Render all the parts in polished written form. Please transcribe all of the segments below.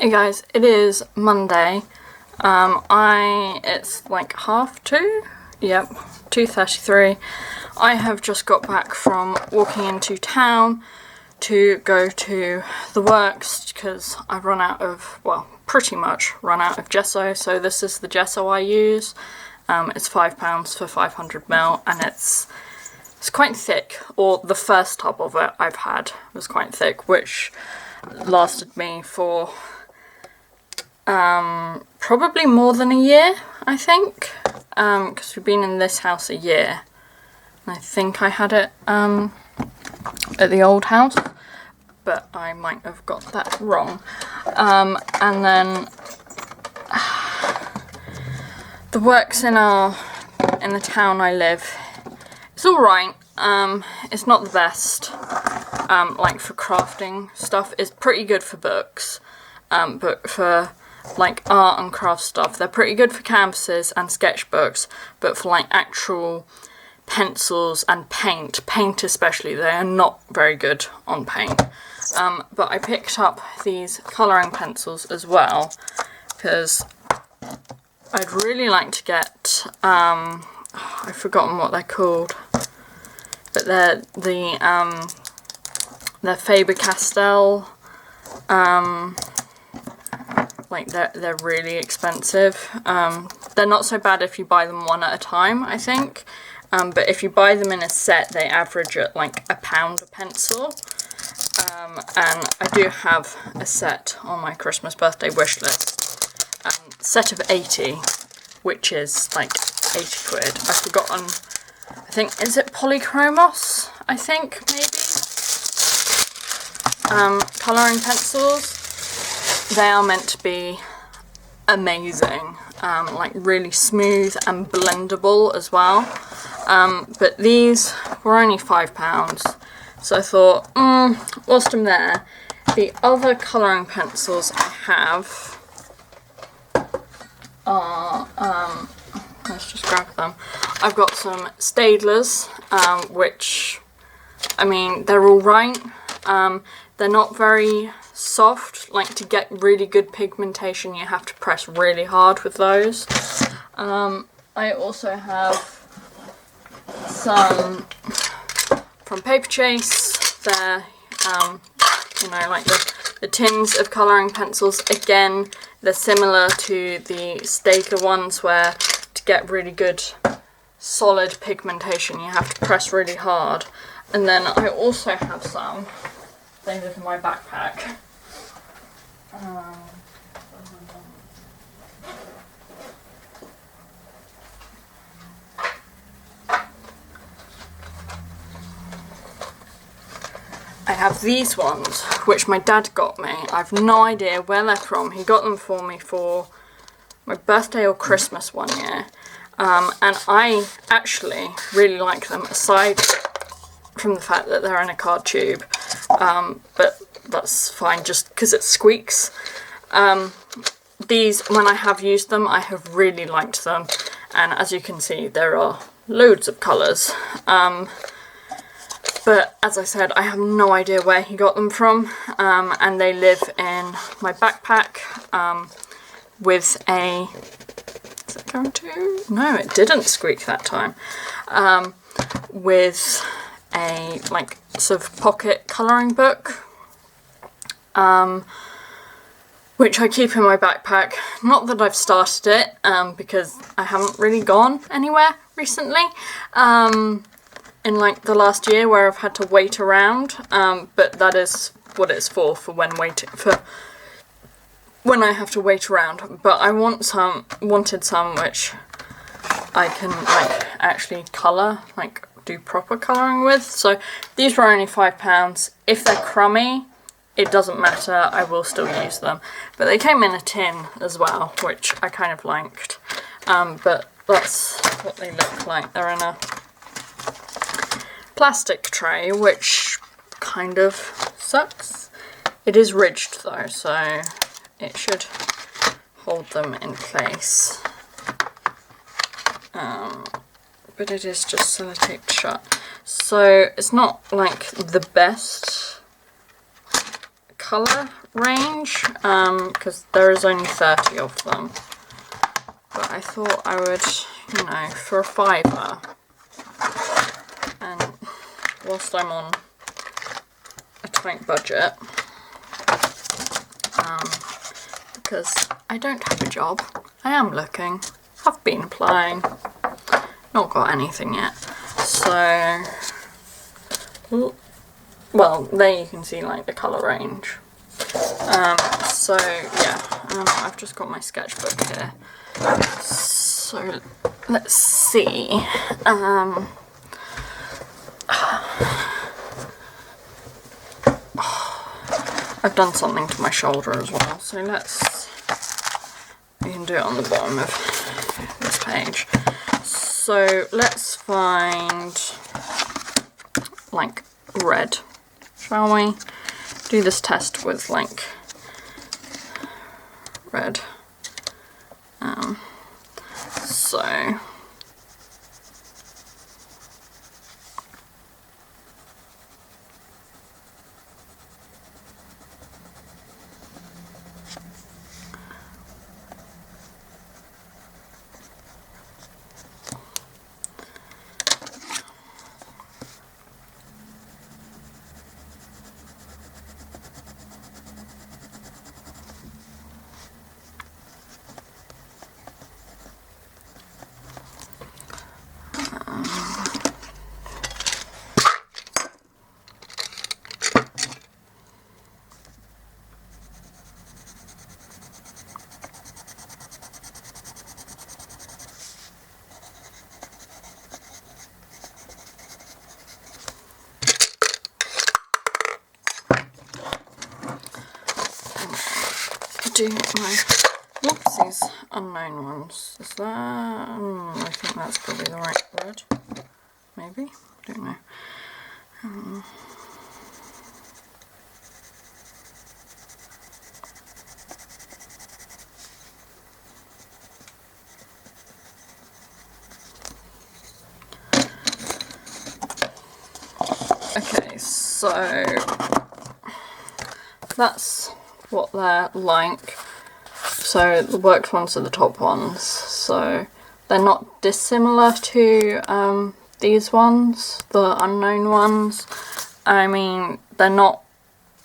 Hey guys, it is Monday. It's like 2:30. Yep, 2:33. I have just got back from walking into town to go to the works because I've pretty much run out of gesso. So this is the gesso I use. It's £5 for 500ml and it's quite thick, or the first tub of it I've had was quite thick, which lasted me for probably more than a year, I think, because we've been in this house a year. And I think I had it at the old house, but I might have got that wrong. And then the works in the town I live, it's alright. It's not the best, like for crafting stuff. It's pretty good for books, but for like art and craft stuff, they're pretty good for canvases and sketchbooks, but for like actual pencils and paint especially, they are not very good on paint. But I picked up these colouring pencils as well, because I'd really like to get, I've forgotten what they're called, but they're Faber-Castell, like they're really expensive. They're not so bad if you buy them one at a time, I think, but if you buy them in a set, they average at like £1 a pencil. And I do have a set on my Christmas birthday wish list, set of 80, which is like 80 quid. I've forgotten, I think, is it Polychromos, I think, maybe? Colouring pencils. They are meant to be amazing, like really smooth and blendable as well. But these were only £5, so I thought, whilst I'm there, the other colouring pencils I have are, let's just grab them. I've got some Staedtlers, which, I mean, they're alright. They're not very soft. Like, to get really good pigmentation, you have to press really hard with those. I also have some from Paper Chase. They're, you know, like the tins of colouring pencils. Again, they're similar to the Staedtler ones, where to get really good solid pigmentation, you have to press really hard. And then I also have some, they live in my backpack. I have these ones, which my dad got me. I've no idea where they're from. He got them for me for my birthday or Christmas one year. And I actually really like them, aside from the fact that they're in a card tube. But that's fine, just because it squeaks. These, when I have used them, I have really liked them. And as you can see, there are loads of colours. But as I said, I have no idea where he got them from. And they live in my backpack with a... Is it going to? No, it didn't squeak that time. With a like sort of pocket colouring book, which I keep in my backpack. Not that I've started it, because I haven't really gone anywhere recently, in like the last year, where I've had to wait around, but that is what it's for when I have to wait around. But I wanted some which I can like actually colour, like do proper colouring with. So these were only £5. If they're crummy, it doesn't matter, I will still use them. But they came in a tin as well, which I kind of liked. But that's what they look like. They're in a plastic tray, which kind of sucks. It is ridged though, so it should hold them in place. But it is just sellotaped shut. So it's not like the best colour range, because there is only 30 of them. But I thought I would, you know, for a £5, and whilst I'm on a tight budget, because I don't have a job. I am looking. I've been applying. Not got anything yet. So, well, there you can see like the colour range. So yeah, I've just got my sketchbook here. So let's see. I've done something to my shoulder as well, so we can do it on the bottom of this page. So let's find like red, shall we? Do this test with like red. So do my whoopsies unknown ones. Is that? I think that's probably the right word. Maybe? I don't know. Okay, so that's what they're like. So the worked ones are the top ones, so they're not dissimilar to these ones, the unknown ones. I mean, they're not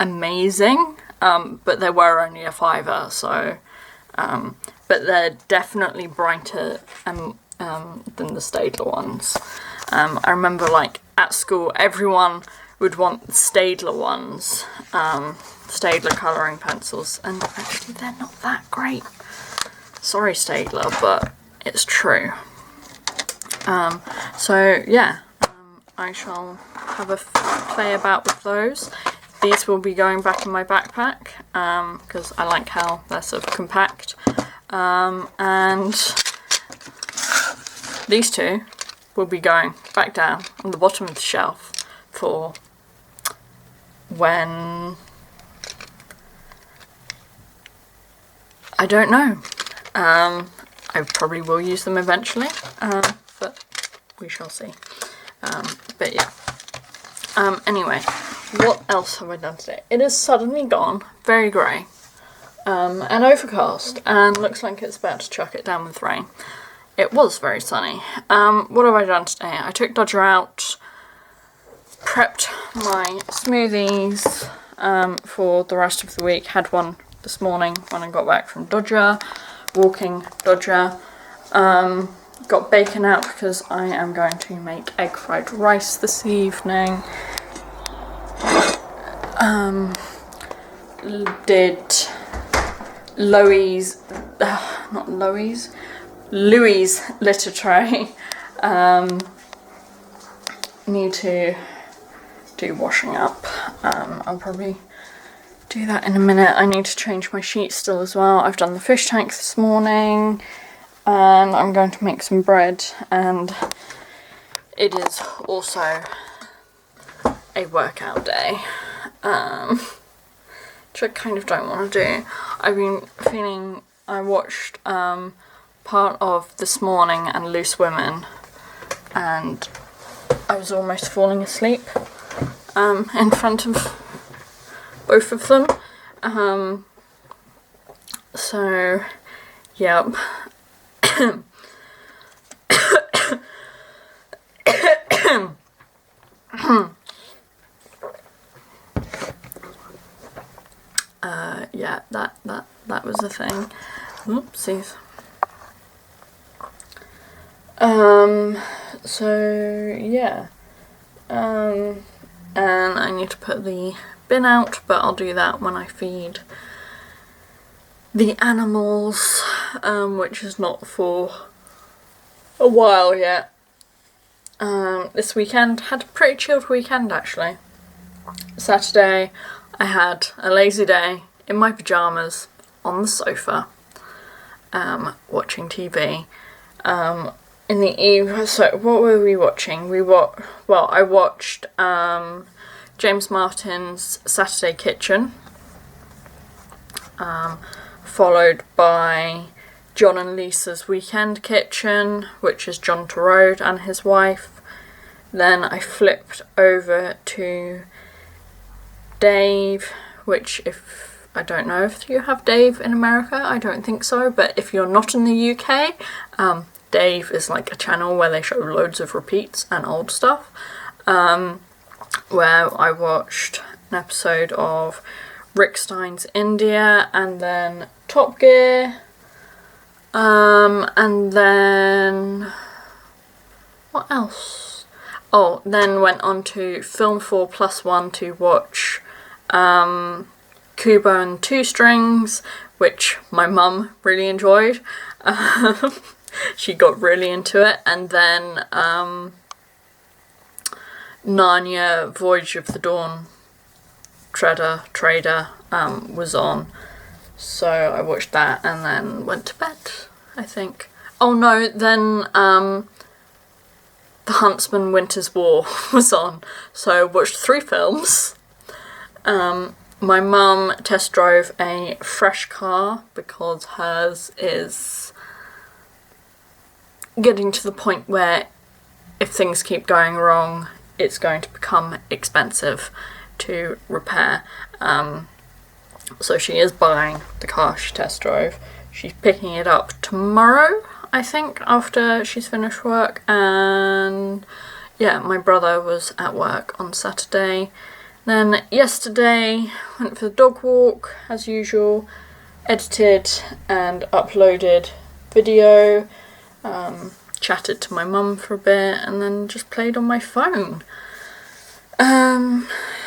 amazing, but they were only a £5, so but they're definitely brighter than the Staedtler ones. I remember like at school everyone would want the Staedtler ones, Staedtler colouring pencils, and actually they're not that great. Sorry Staedtler, but it's true. So yeah, I shall have a play about with those. These will be going back in my backpack, because I like how they're sort of compact. And these two will be going back down on the bottom of the shelf for when... I don't know. I probably will use them eventually, but we shall see. But yeah. Anyway, what else have I done today? It has suddenly gone very grey and overcast, and looks like it's about to chuck it down with rain. It was very sunny. What have I done today? I took Dodger out, prepped my smoothies for the rest of the week. Had one this morning when I got back from Dodger, walking Dodger. Got bacon out because I am going to make egg fried rice this evening. Did Louis' litter tray. Need to do washing up. I'll probably do that in a minute. I need to change my sheets still as well. I've done the fish tank this morning, and I'm going to make some bread, and it is also a workout day, which I kind of don't want to do. I've been feeling, I watched part of This Morning and Loose Women, and I was almost falling asleep in front of both of them. So, yep. Yeah, that was the thing. Oopsies. So yeah. And I need to put the bin out, but I'll do that when I feed the animals, which is not for a while yet. This weekend, had a pretty chilled weekend actually. Saturday, I had a lazy day in my pyjamas on the sofa, watching TV. In the evening, so what were we watching? I watched James Martin's Saturday Kitchen, followed by John and Lisa's Weekend Kitchen, which is John Torode and his wife. Then I flipped over to Dave, which I don't know if you have Dave in America, I don't think so, but if you're not in the UK, Dave is like a channel where they show loads of repeats and old stuff, where I watched an episode of Rick Stein's India, and then Top Gear, and then what else? Oh, then went on to Film 4+1 to watch Kubo and Two Strings, which my mum really enjoyed. She got really into it. And then Narnia Voyage of the Dawn Trader was on, so I watched that and then went to bed, I think. Oh no, then The Huntsman Winter's War was on, so I watched 3 films. My mum test drove a fresh car because hers is getting to the point where if things keep going wrong, it's going to become expensive to repair. So she is buying the car she test drove. She's picking it up tomorrow, I think, after she's finished work. And yeah, my brother was at work on Saturday. Then yesterday, went for the dog walk, as usual, edited and uploaded video, chatted to my mum for a bit, and then just played on my phone.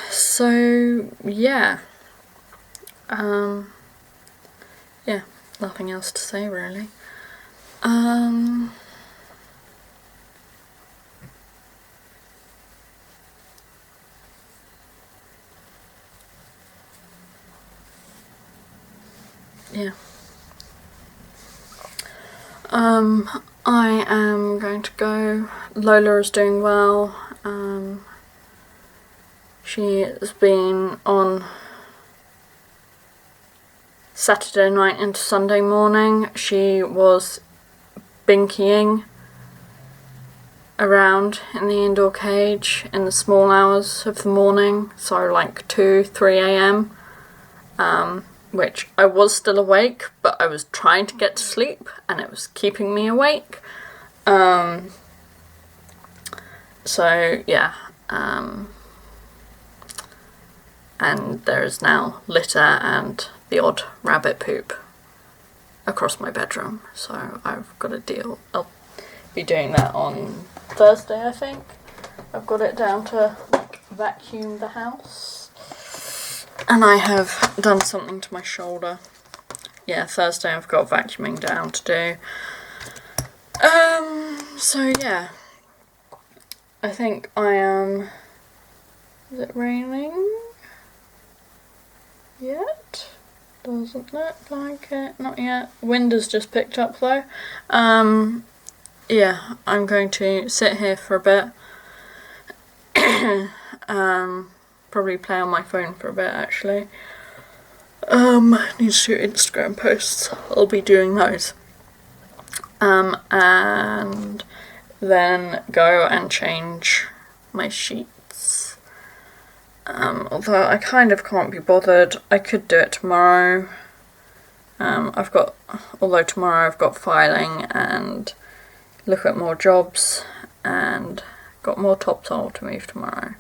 So, yeah. Yeah, nothing else to say, really. Yeah. I am going to go. Lola is doing well. She has been on Saturday night into Sunday morning. She was binkying around in the indoor cage in the small hours of the morning, so like 2-3 a.m. Which I was still awake, but I was trying to get to sleep and it was keeping me awake. So yeah, and there is now litter and the odd rabbit poop across my bedroom, so I've got a deal. I'll be doing that on Thursday, I think. I've got it down to like vacuum the house. And I have done something to my shoulder. Yeah, Thursday I've got vacuuming down to do. So yeah. I think I am... Is it raining yet? Doesn't look like it. Not yet. Wind has just picked up though. Yeah, I'm going to sit here for a bit. Probably play on my phone for a bit actually. Need to do Instagram posts. I'll be doing those. And then go and change my sheets. Although I kind of can't be bothered. I could do it tomorrow. Although tomorrow I've got filing and look at more jobs and got more topsoil to move tomorrow.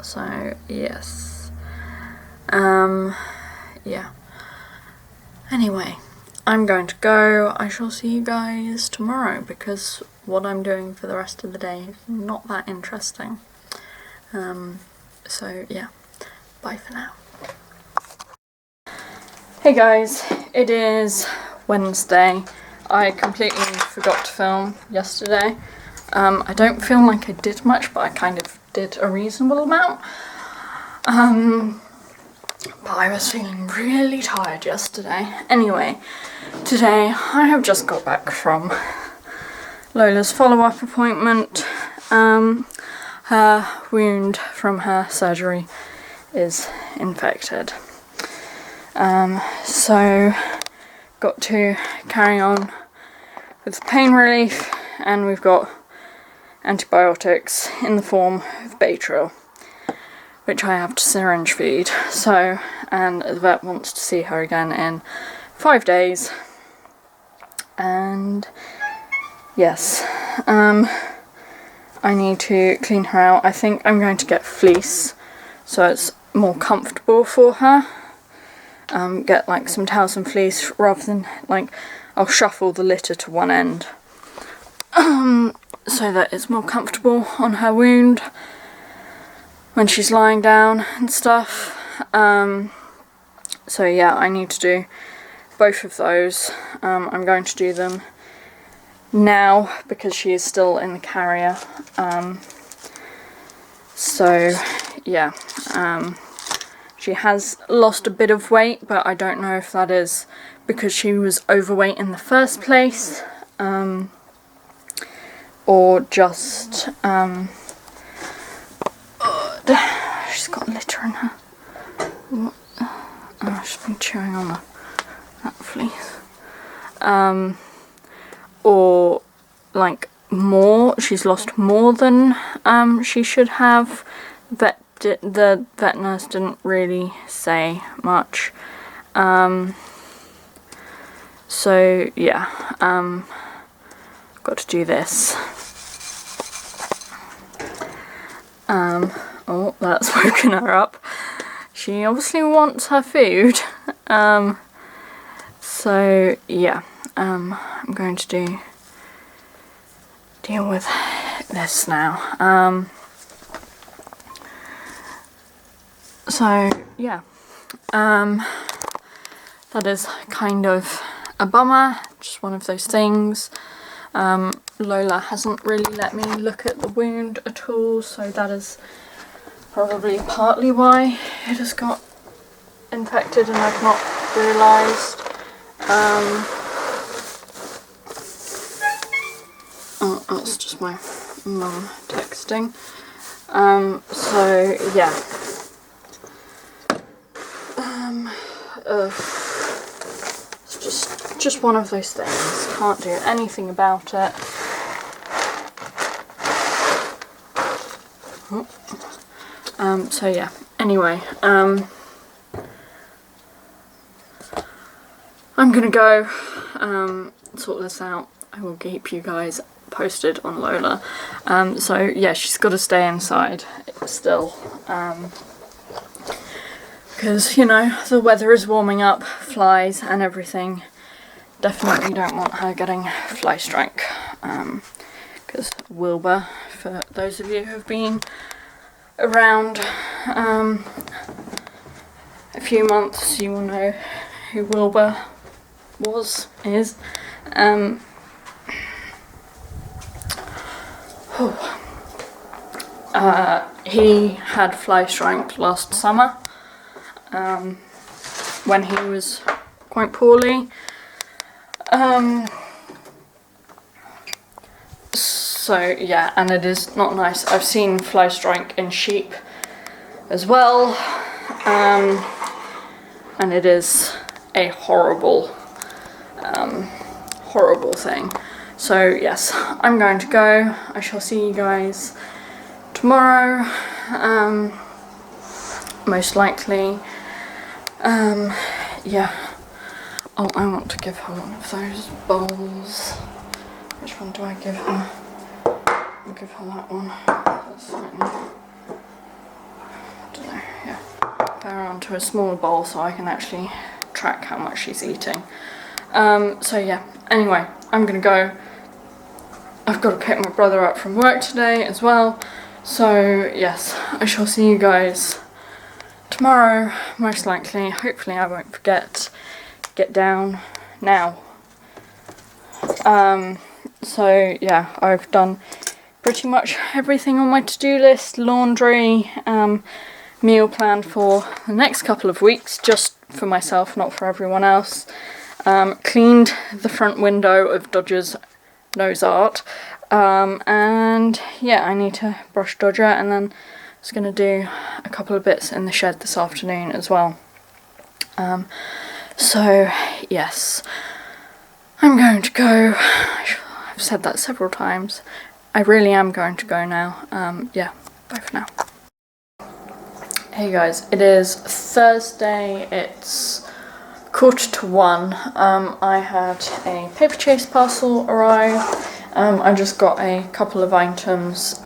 So yes. Yeah. Anyway, I'm going to go. I shall see you guys tomorrow because what I'm doing for the rest of the day is not that interesting. So yeah, bye for now. Hey guys, it is Wednesday. I completely forgot to film yesterday. I don't feel like I did much, but I kind of did a reasonable amount. But I was feeling really tired yesterday. Anyway, today I have just got back from Lola's follow-up appointment. Her wound from her surgery is infected. So got to carry on with pain relief, and we've got antibiotics in the form of Baytril, which I have to syringe feed. So, and the vet wants to see her again in 5 days. And yes, I need to clean her out. I think I'm going to get fleece so it's more comfortable for her. Get like some towels and fleece rather than like I'll shuffle the litter to one end so that it's more comfortable on her wound when she's lying down and stuff. So yeah, I need to do both of those. I'm going to do them now because she is still in the carrier. So yeah, she has lost a bit of weight, but I don't know if that is because she was overweight in the first place, or just she's got litter in her. What? Oh, she's been chewing on that fleece. Or like she's lost more than she should have. The vet nurse didn't really say much. So yeah, got to do this. Oh, that's woken her up. She obviously wants her food. So yeah, I'm going to deal with this now. So yeah, that is kind of a bummer, just one of those things. Lola hasn't really let me look at the wound at all, so that is probably partly why it has got infected and I've not realised. Oh, that's just my mum texting. So yeah. It's just one of those things. Can't do anything about it. So yeah. Anyway, I'm gonna go sort this out. I will keep you guys posted on Lola. So yeah, she's got to stay inside still. Because, you know, the weather is warming up, flies and everything. Definitely don't want her getting fly strike. Because Wilbur, for those of you who have been around a few months, you will know who Wilbur is. He had fly strike last summer. When he was quite poorly. So yeah, and it is not nice. I've seen fly strike in sheep as well, and it is a horrible horrible thing. So yes, I'm going to go. I shall see you guys tomorrow, most likely. Yeah. Oh, I want to give her one of those bowls. Which one do I give her? I'll give her that one. That's certainly, I don't know, yeah. Put her onto a smaller bowl so I can actually track how much she's eating. So yeah, anyway, I'm gonna go. I've got to pick my brother up from work today as well. So yes, I shall see you guys tomorrow, most likely. Hopefully I won't forget. Get down now. So yeah, I've done pretty much everything on my to-do list. Laundry, meal plan for the next couple of weeks, just for myself, not for everyone else. Cleaned the front window of Dodger's nose art, and yeah, I need to brush Dodger, and then I was going to do a couple of bits in the shed this afternoon as well. So yes, I'm going to go. I've said that several times. I really am going to go now. Yeah, bye for now. Hey guys, it is Thursday. It's 1:45. I had a paper chase parcel arrive. I just got a couple of items,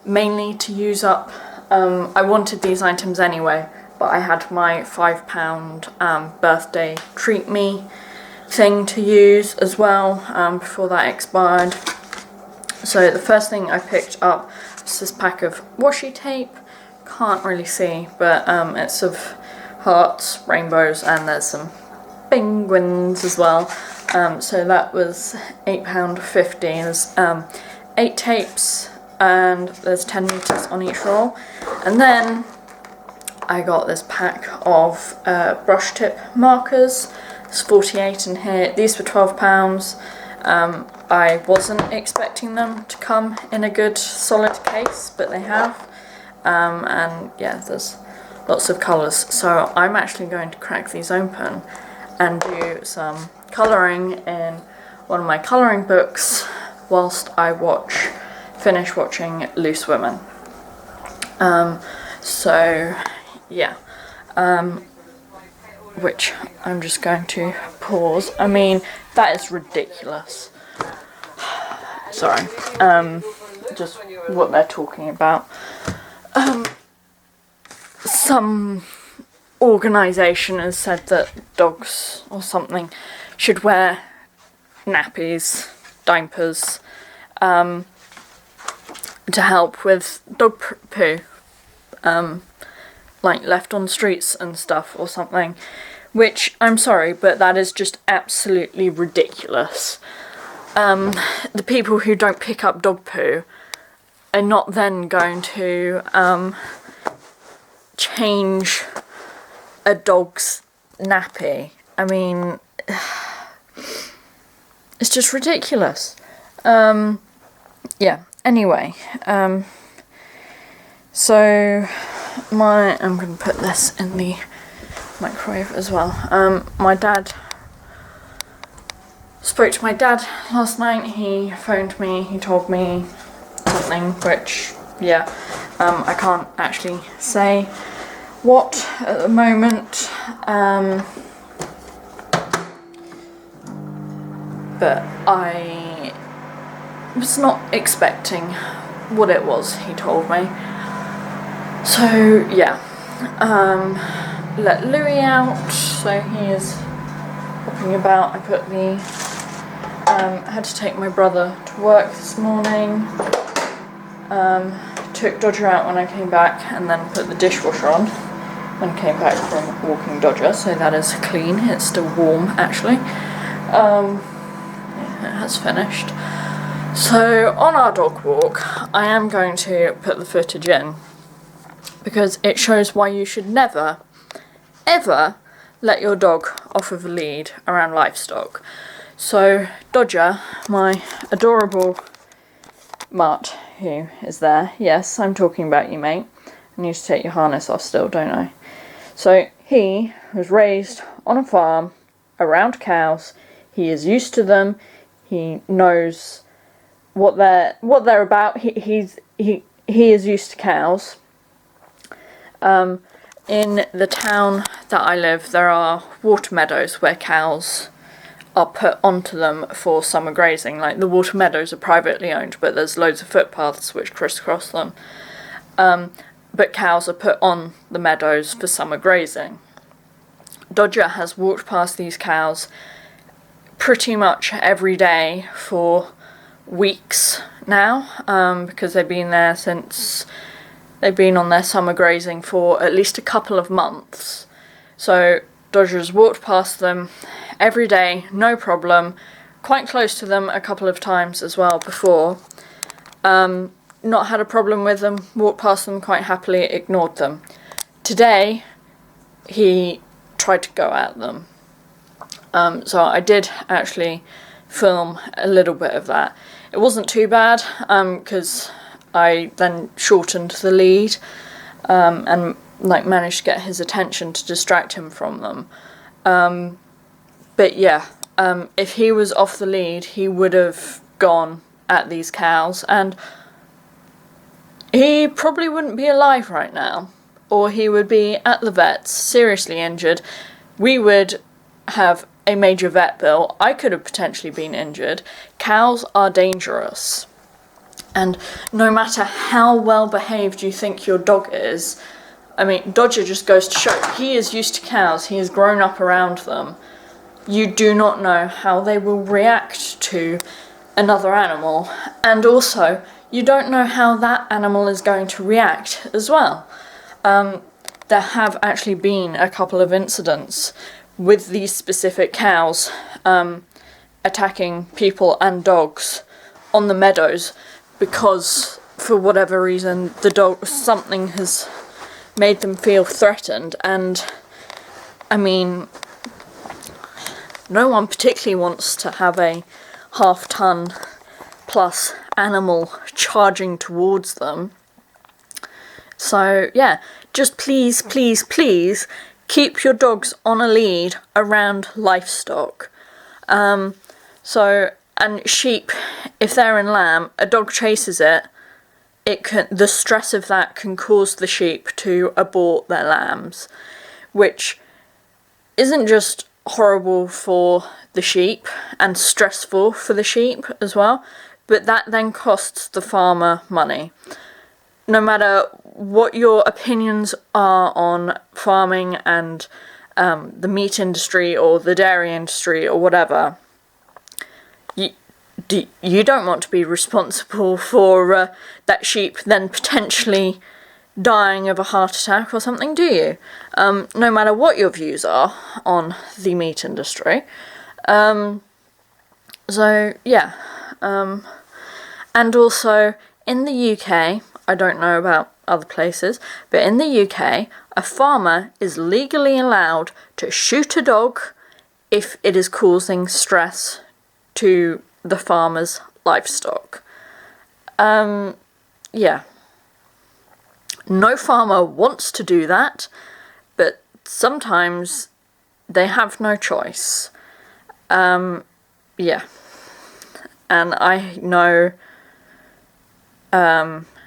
mainly to use up. I wanted these items anyway, but I had my £5 birthday treat me thing to use as well, before that expired. So the first thing I picked up was this pack of washi tape. Can't really see, but it's of hearts, rainbows, and there's some penguins as well. So that was £8.50. There's 8 tapes, and there's 10 metres on each roll. And then I got this pack of brush tip markers. There's 48 in here. These were £12. I wasn't expecting them to come in a good solid case, but they have. And yeah, there's lots of colours. So I'm actually going to crack these open and do some colouring in one of my colouring books whilst I finish watching Loose Women. So yeah, which I'm just going to pause. I mean, that is ridiculous. Sorry, just what they're talking about. Some organisation has said that dogs or something should wear nappies, diapers, to help with dog poo, like left on streets and stuff or something, which, I'm sorry, but that is just absolutely ridiculous. The people who don't pick up dog poo are not then going to change a dog's nappy. I mean, it's just ridiculous. Yeah, anyway, so I'm going to put this in the microwave as well. My dad, spoke to my dad last night. He phoned me, he told me something which, yeah, I can't actually say what at the moment, but I was not expecting what it was he told me. So yeah, let Louis out, so he is hopping about. I had to take my brother to work this morning. Took Dodger out when I came back, and then put the dishwasher on when I came back from walking Dodger, so that is clean. It's still warm, actually. Yeah, it has finished. So on our dog walk, I am going to put the footage in because it shows why you should never, ever let your dog off of a lead around livestock. So Dodger, my adorable mutt who is there, yes, I'm talking about you, mate. I need to take your harness off still, don't I? So he was raised on a farm around cows. He is used to them. He knows what they're about. he is used to cows. In the town that I live, there are water meadows where cows are put onto them for summer grazing. Like, the water meadows are privately owned, but there's loads of footpaths which crisscross them. But cows are put on the meadows for summer grazing. Dodger has walked past these cows pretty much every day for weeks now, because they've been there since they've been on their summer grazing for at least a couple of months. So Dodger's walked past them every day, no problem, quite close to them a couple of times as well before. Not had a problem with them, walked past them quite happily, ignored them. Today, he tried to go at them. So I did actually film a little bit of that. It wasn't too bad, because I then shortened the lead, and like managed to get his attention to distract him from them. But yeah, if he was off the lead, he would have gone at these cows, and he probably wouldn't be alive right now, or he would be at the vet's, seriously injured. We would have a major vet bill. I could have potentially been injured. Cows are dangerous. And no matter how well behaved you think your dog is, I mean, Dodger just goes to show, he is used to cows, he has grown up around them. You do not know how they will react to another animal, and also, you don't know how that animal is going to react as well. There have actually been a couple of incidents with these specific cows attacking people and dogs on the meadows, because for whatever reason something has made them feel threatened. And I mean, no one particularly wants to have a half-ton plus animal charging towards them. So yeah, just please, please, please keep your dogs on a lead around livestock. And sheep, if they're in lamb, a dog chases it, the stress of that can cause the sheep to abort their lambs, which isn't just horrible for the sheep and stressful for the sheep as well, but that then costs the farmer money. No matter what your opinions are on farming and the meat industry or the dairy industry or whatever, you don't want to be responsible for that sheep then potentially dying of a heart attack or something, do you? No matter what your views are on the meat industry. So yeah, and also in the UK, I don't know about other places, but in the UK, a farmer is legally allowed to shoot a dog if it is causing stress to the farmer's livestock. Yeah. No farmer wants to do that, but sometimes they have no choice. Yeah. And I know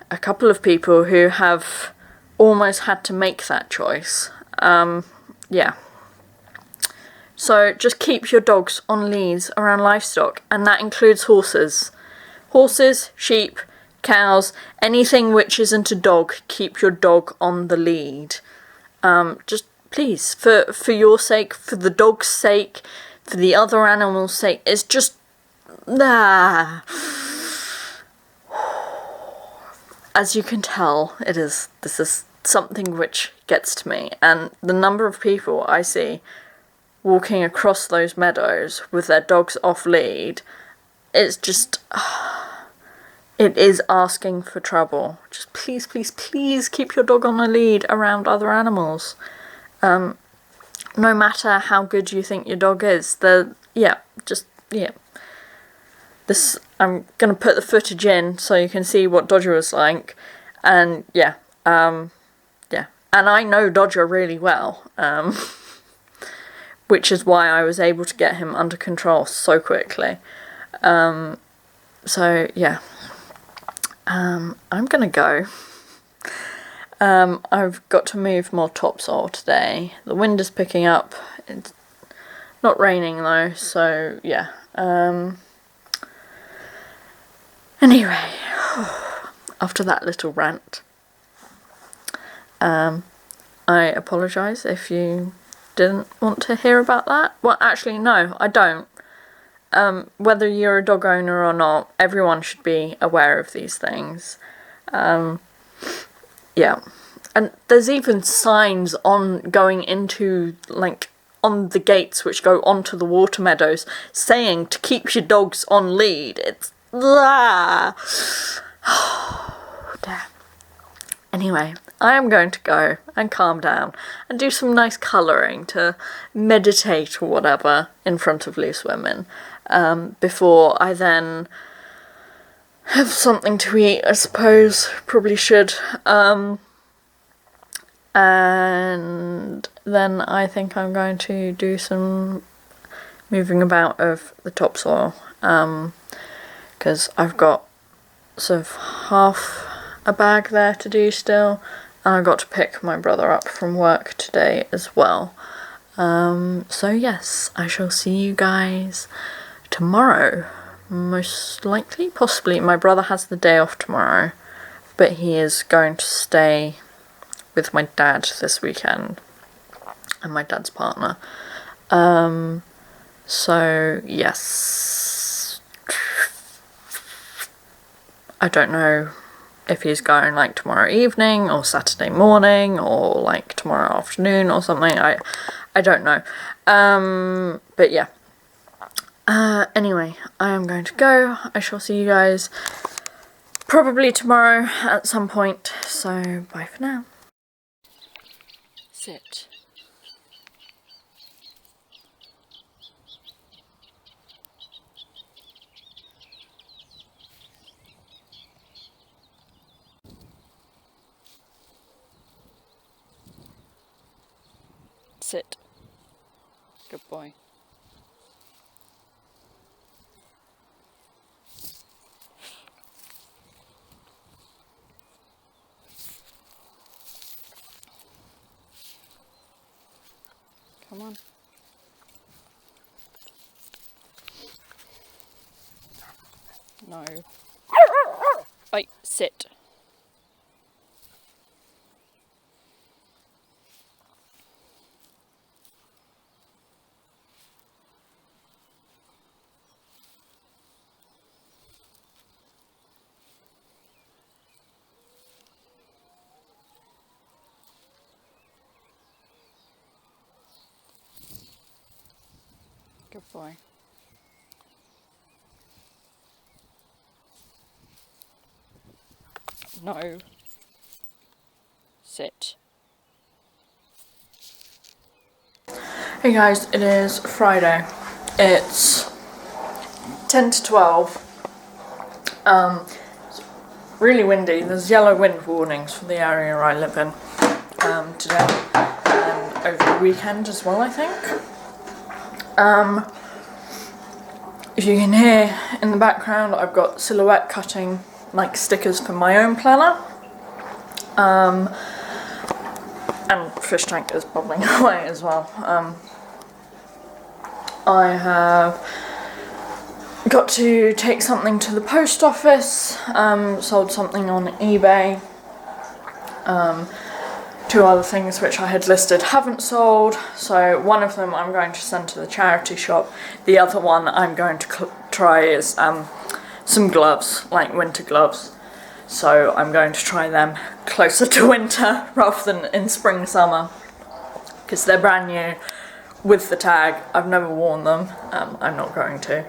a couple of people who have almost had to make that choice. Yeah. So just keep your dogs on leads around livestock, and that includes horses. Horses, sheep, cows, anything which isn't a dog, keep your dog on the lead. Just please, for your sake, for the dog's sake, for the other animal's sake, it's just... As you can tell, this is something which gets to me, and the number of people I see walking across those meadows with their dogs off lead, it's just... it is asking for trouble. Just please, please, please keep your dog on a lead around other animals. No matter how good you think your dog is. This, I'm going to put the footage in so you can see what Dodger was like. And yeah. And I know Dodger really well. Which is why I was able to get him under control so quickly. So yeah. I'm gonna go. I've got to move more topsoil today. The wind is picking up. It's not raining though, so yeah. Anyway, after that little rant, I apologise if you didn't want to hear about that. Well, actually, no, I don't. Whether you're a dog owner or not, everyone should be aware of these things. Yeah. And there's even signs on going into, like, on the gates which go onto the water meadows saying to keep your dogs on lead. It's... Damn. Anyway, I am going to go and calm down and do some nice colouring to meditate or whatever in front of loose women, before I then have something to eat, I suppose. Probably should. And then I think I'm going to do some moving about of the topsoil, because I've got sort of half a bag there to do still, and I got to pick my brother up from work today as well. So yes, I shall see you guys tomorrow, most likely. Possibly. My brother has the day off tomorrow, but he is going to stay with my dad this weekend and my dad's partner. So yes, I don't know if he's going like tomorrow evening or Saturday morning or like tomorrow afternoon or something. I don't know. But yeah. Anyway, I am going to go. I shall see you guys probably tomorrow at some point. So bye for now. Sit. Sit. Good boy. Come on. No. Oi, sit. Good boy. No. Sit. Hey guys, it is Friday. It's 10 to 12. It's really windy. There's yellow wind warnings for the area I live in today and over the weekend as well, I think. If you can hear in the background, I've got silhouette cutting like stickers for my own planner, and fish tank is bubbling away as well. I have got to take something to the post office, sold something on eBay, two other things which I had listed haven't sold, so one of them I'm going to send to the charity shop. The other one I'm going to try is some gloves, like winter gloves. So I'm going to try them closer to winter rather than in spring, summer, because they're brand new with the tag. I've never worn them. I'm not going to.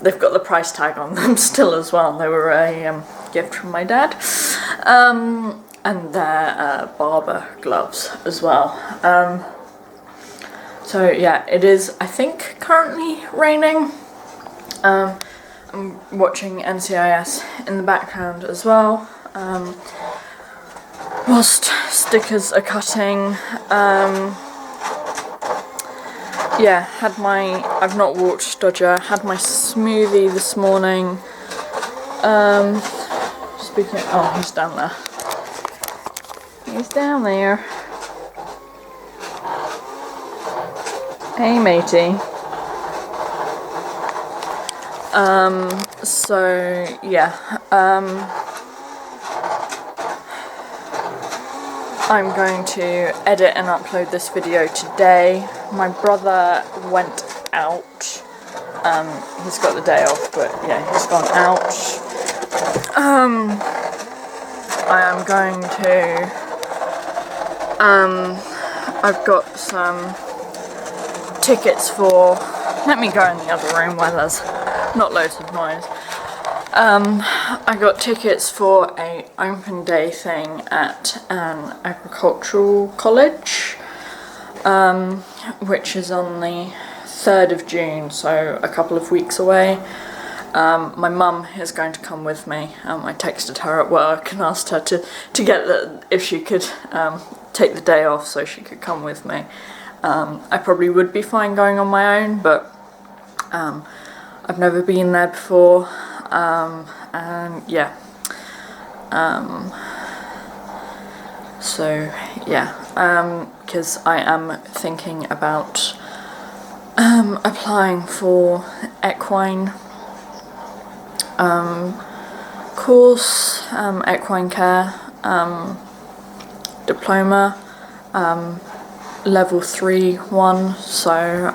They've got the price tag on them still as well. They were a gift from my dad. And they're barber gloves as well. So yeah, it is, I think, currently raining. I'm watching NCIS in the background as well, whilst stickers are cutting. Yeah, I've not walked Dodger, had my smoothie this morning. Just speaking, oh, he's down there. He's down there. Hey, matey. So, yeah, I'm going to edit and upload this video today. My brother went out. He's got the day off, but yeah, he's gone out. I am going to, I've got some tickets for, let me go in the other room where there's not loads of noise. I got tickets for a open day thing at an agricultural college, which is on the 3rd of June, so a couple of weeks away. My mum is going to come with me. I texted her at work and asked her to get if she could take the day off so she could come with me. I probably would be fine going on my own, but I've never been there before, and yeah. So yeah, because I am thinking about applying for equine course, equine care diploma, level 3 one, so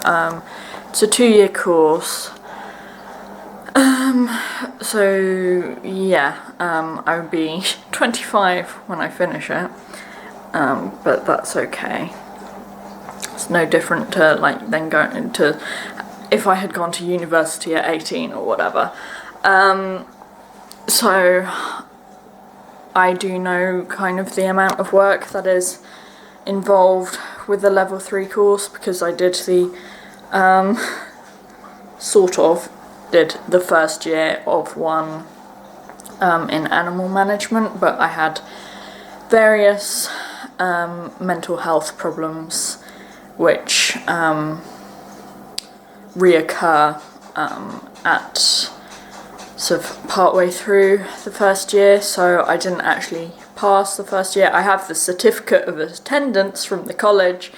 it's a 2-year course. So yeah, I would be 25 when I finish it, but that's okay. It's no different to like then going to if I had gone to university at 18 or whatever. So I do know kind of the amount of work that is involved with the level 3 course, because I did the did the first year of one in animal management, but I had various mental health problems which reoccur at sort of partway through the first year, so I didn't actually pass the first year. I have the certificate of attendance from the college,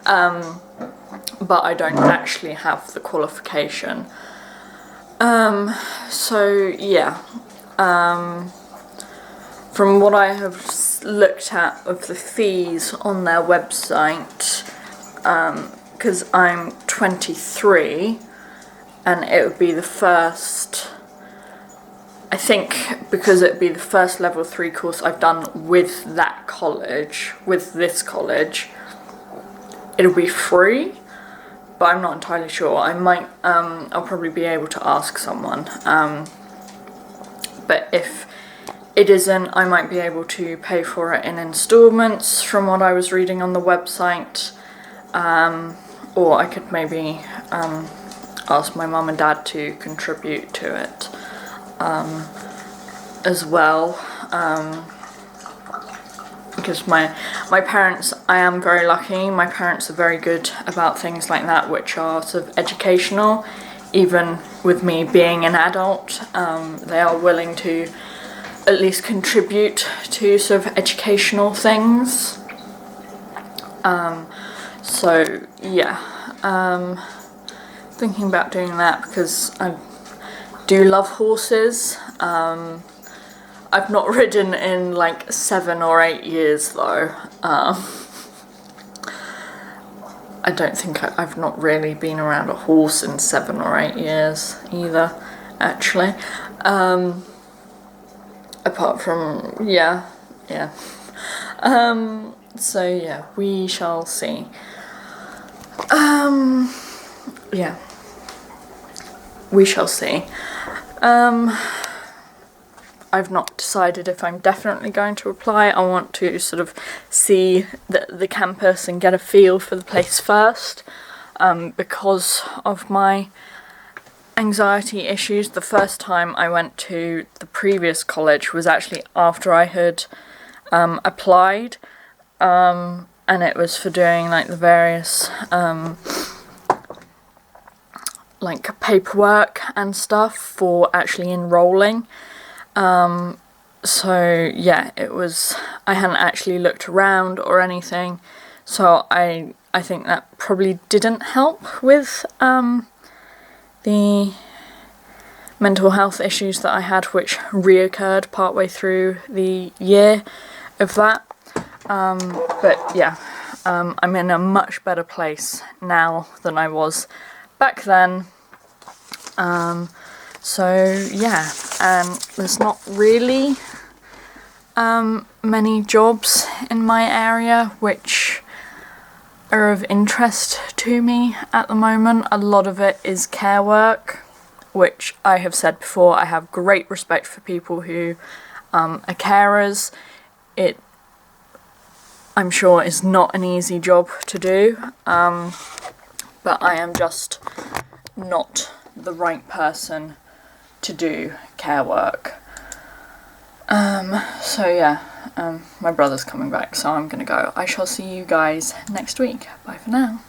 but I don't actually have the qualification. So yeah, from what I have looked at of the fees on their website, because I'm 23 and it would be the first, I think because it would be the first level 3 course I've done with that college, with this college, it'll be free, but I'm not entirely sure. I might, I'll probably be able to ask someone, but if it isn't, I might be able to pay for it in installments from what I was reading on the website, or I could maybe ask my mum and dad to contribute to it as well, because my parents, I am very lucky, my parents are very good about things like that which are sort of educational. Even with me being an adult, they are willing to at least contribute to sort of educational things. So yeah, thinking about doing that because I do love horses. I've not ridden in like 7 or 8 years though. I don't think I've not really been around a horse in 7 or 8 years either, actually. Apart from, yeah. So yeah, we shall see. Yeah. We shall see. I've not decided if I'm definitely going to apply. I want to sort of see the campus and get a feel for the place first, because of my anxiety issues. The first time I went to the previous college was actually after I had applied, and it was for doing like the various like paperwork and stuff for actually enrolling. So yeah, I hadn't actually looked around or anything, so I think that probably didn't help with the mental health issues that I had, which reoccurred partway through the year of that. But yeah, I'm in a much better place now than I was back then. So yeah, there's not really many jobs in my area which are of interest to me at the moment. A lot of it is care work, which I have said before, I have great respect for people who are carers. I'm sure is not an easy job to do, but I am just not the right person to do care work. So yeah, my brother's coming back, so I'm gonna go. I shall see you guys next week. Bye for now.